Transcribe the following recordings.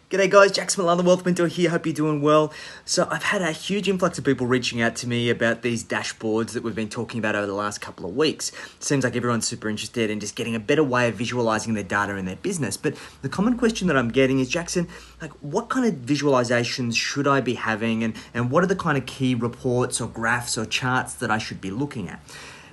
G'day guys, Jackson Millan, the Wealth Mentor here. Hope you're doing well. So I've had a huge influx of people reaching out to me about these dashboards that we've been talking about over the last couple of weeks. Seems like everyone's super interested in just getting a better way of visualizing their data in their business. But the common question that I'm getting is, Jackson, like what kind of visualizations should I be having and what are the kind of key reports or graphs or charts that I should be looking at?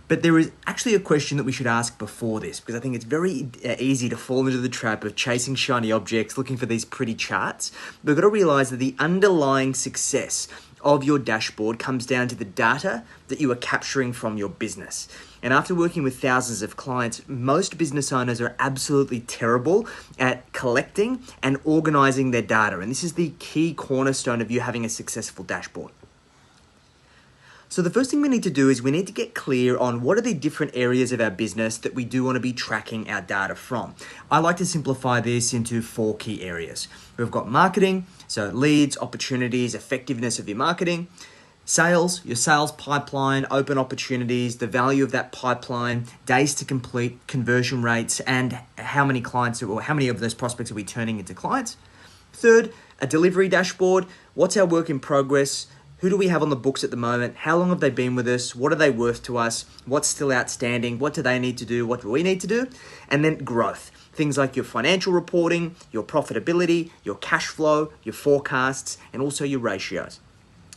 But there is actually a question that we should ask before this, because I think it's very easy to fall into the trap of chasing shiny objects, looking for these pretty charts. We've got to realize that the underlying success of your dashboard comes down to the data that you are capturing from your business. And after working with thousands of clients, most business owners are absolutely terrible at collecting and organizing their data. And this is the key cornerstone of you having a successful dashboard. So the first thing we need to do is we need to get clear on what are the different areas of our business that we do want to be tracking our data from. I like to simplify this into 4 key areas. We've got marketing, so leads, opportunities, effectiveness of your marketing, sales, your sales pipeline, open opportunities, the value of that pipeline, days to complete, conversion rates, and how many clients or how many of those prospects are we turning into clients. Third, a delivery dashboard. What's our work in progress? Who do we have on the books at the moment? How long have they been with us? What are they worth to us? What's still outstanding? What do they need to do? What do we need to do? And then growth. Things like your financial reporting, your profitability, your cash flow, your forecasts, and also your ratios.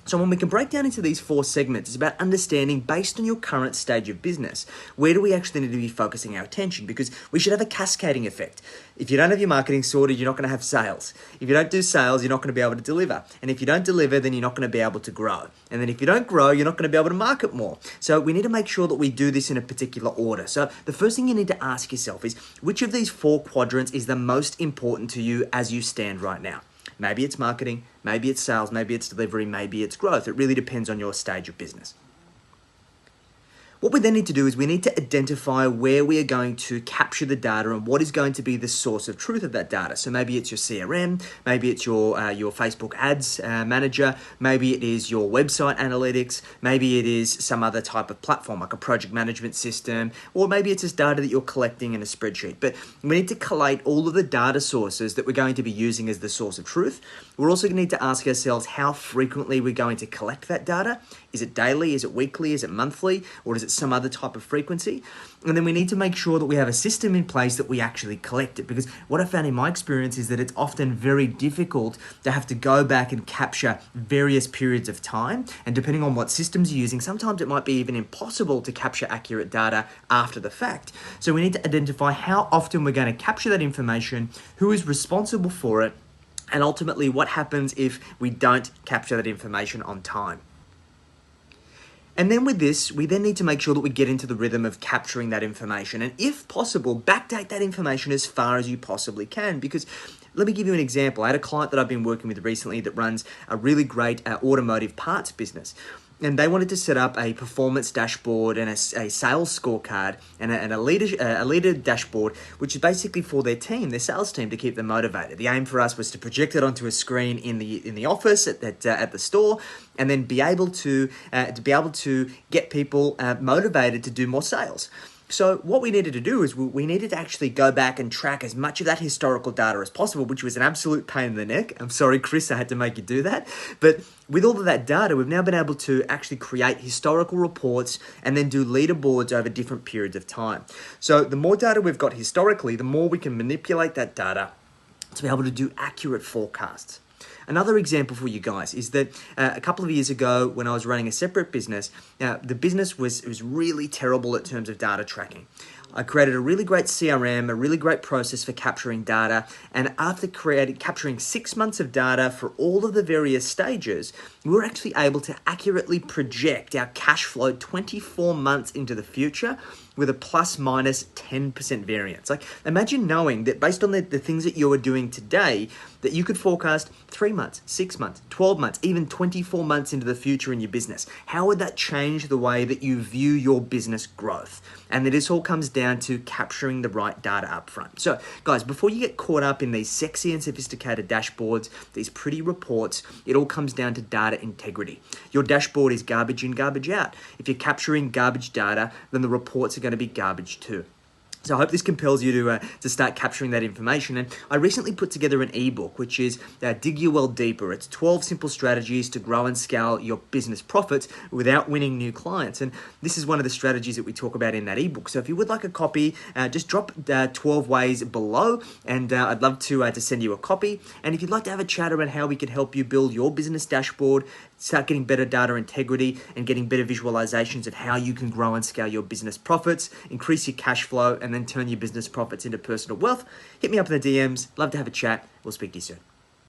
So when we can break down into these 4 segments, it's about understanding based on your current stage of business, where do we actually need to be focusing our attention? Because we should have a cascading effect. If you don't have your marketing sorted, you're not going to have sales. If you don't do sales, you're not going to be able to deliver. And if you don't deliver, then you're not going to be able to grow. And then if you don't grow, you're not going to be able to market more. So we need to make sure that we do this in a particular order. So the first thing you need to ask yourself is, which of these 4 quadrants is the most important to you as you stand right now? Maybe it's marketing, maybe it's sales, maybe it's delivery, maybe it's growth. It really depends on your stage of business. What we then need to do is we need to identify where we are going to capture the data and what is going to be the source of truth of that data. So maybe it's your CRM, maybe it's your Facebook ads manager, maybe it is your website analytics, maybe it is some other type of platform like a project management system, or maybe it's just data that you're collecting in a spreadsheet. But we need to collate all of the data sources that we're going to be using as the source of truth. We're also going to need to ask ourselves how frequently we're going to collect that data. Is it daily? Is it weekly? Is it monthly? Or is it some other type of frequency? And then we need to make sure that we have a system in place that we actually collect it. Because what I found in my experience is that it's often very difficult to have to go back and capture various periods of time. And depending on what systems you're using, sometimes it might be even impossible to capture accurate data after the fact. So we need to identify how often we're going to capture that information, who is responsible for it, and ultimately what happens if we don't capture that information on time. And then with this, we then need to make sure that we get into the rhythm of capturing that information. And if possible, backdate that information as far as you possibly can. Because let me give you an example. I had a client that I've been working with recently that runs a really great automotive parts business. And they wanted to set up a performance dashboard and a sales scorecard and a leader dashboard, which is basically for their team, their sales team, to keep them motivated. The aim for us was to project it onto a screen in the office at the store, and then be able to get people motivated to do more sales. So what we needed to do is we needed to actually go back and track as much of that historical data as possible, which was an absolute pain in the neck. I'm sorry, Chris, I had to make you do that. But with all of that data, we've now been able to actually create historical reports and then do leaderboards over different periods of time. So the more data we've got historically, the more we can manipulate that data to be able to do accurate forecasts. Another example for you guys is that a couple of years ago when I was running a separate business, the business was really terrible in terms of data tracking. I created a really great CRM, a really great process for capturing data, and after capturing 6 months of data for all of the various stages, we were actually able to accurately project our cash flow 24 months into the future with a plus minus 10% variance. Like, imagine knowing that based on the things that you are doing today, that you could forecast 3 months, 6 months, 12 months, even 24 months into the future in your business. How would that change the way that you view your business growth? And that this all comes down to capturing the right data up front. So guys, before you get caught up in these sexy and sophisticated dashboards, these pretty reports, it all comes down to data integrity. Your dashboard is garbage in, garbage out. If you're capturing garbage data, then the reports are going to be garbage too. So I hope this compels you to start capturing that information. And I recently put together an ebook, which is Dig Your Well Deeper. It's 12 simple strategies to grow and scale your business profits without winning new clients. And this is one of the strategies that we talk about in that ebook. So if you would like a copy, just drop 12 ways below, and I'd love to send you a copy. And if you'd like to have a chat around how we can help you build your business dashboard, start getting better data integrity and getting better visualizations of how you can grow and scale your business profits, increase your cash flow, and then turn your business profits into personal wealth, hit me up in the DMs. Love to have a chat. We'll speak to you soon.